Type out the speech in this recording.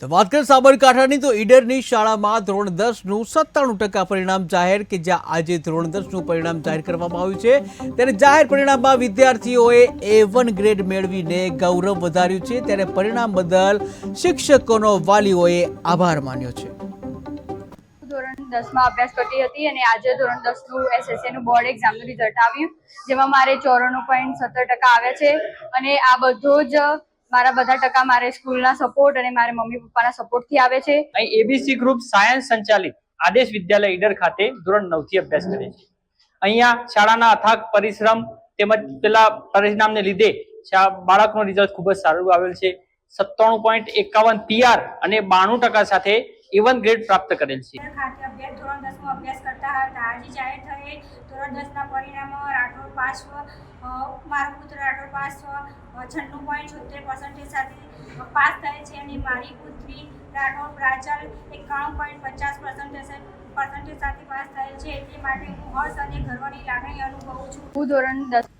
તો વાત કરીએ સાબરકાંઠાની તો ઈડરની શાળામાં ધોરણ 10નું 97% પરિણામ જાહેર કે જ્યાં આજે ધોરણ 10નું પરિણામ જાહેર કરવામાં આવ્યું છે ત્યારે જાહેર પરિણામમાં વિદ્યાર્થીઓએ A1 ગ્રેડ મેળવીને ગૌરવ વધાર્યું છે ત્યારે પરિણામ બદલ શિક્ષકોનો વાલીઓએ આભાર માન્યો છે। ધોરણ 10માં અભ્યાસ કરતી હતી અને આજે ધોરણ 10નું SSCનું બોર્ડ એક્ઝામનું રિઝલ્ટ આવ્યું જેમાં મારે 94.70% આવ્યા છે અને આ બધો જ મારા બધા ટકા મારે સ્કૂલના સપોર્ટ અને મારા મમ્મી પપ્પાના સપોર્ટથી આવે છે। અહીં ABC ગ્રુપ સાયન્સ સંચાલિત આદેશ વિદ્યાલય ઈડર ખાતે ધોરણ 9 થી અભ્યાસ કરે છે। અહીંયા શાળાના અથાગ પરિશ્રમ તેમજ પેલા પરિણામને લીધે બાળકનો રિઝલ્ટ ખૂબ જ સારું આવેલ છે। 97.51 PR અને 92% સાથે A1 ગ્રેડ પ્રાપ્ત કરેલ છે। ધોરણ 10માં અભ્યાસ કરતા હતા આજે જાહેર થયે ધોરણ 10ના પરિણામો રાઠોડ પાસ મારો પુત્ર રાઠોડ પાસ 96.76% સાથે પાસ થયેલ છે અને મારી પુત્રી રાઠોડ પ્રાચલ 91.50% સાથે પાસ થયેલ છે। તે માટે હું હર્ષ અને ગર્વની લાગણી અનુભવું છું। હું ધોરણ 10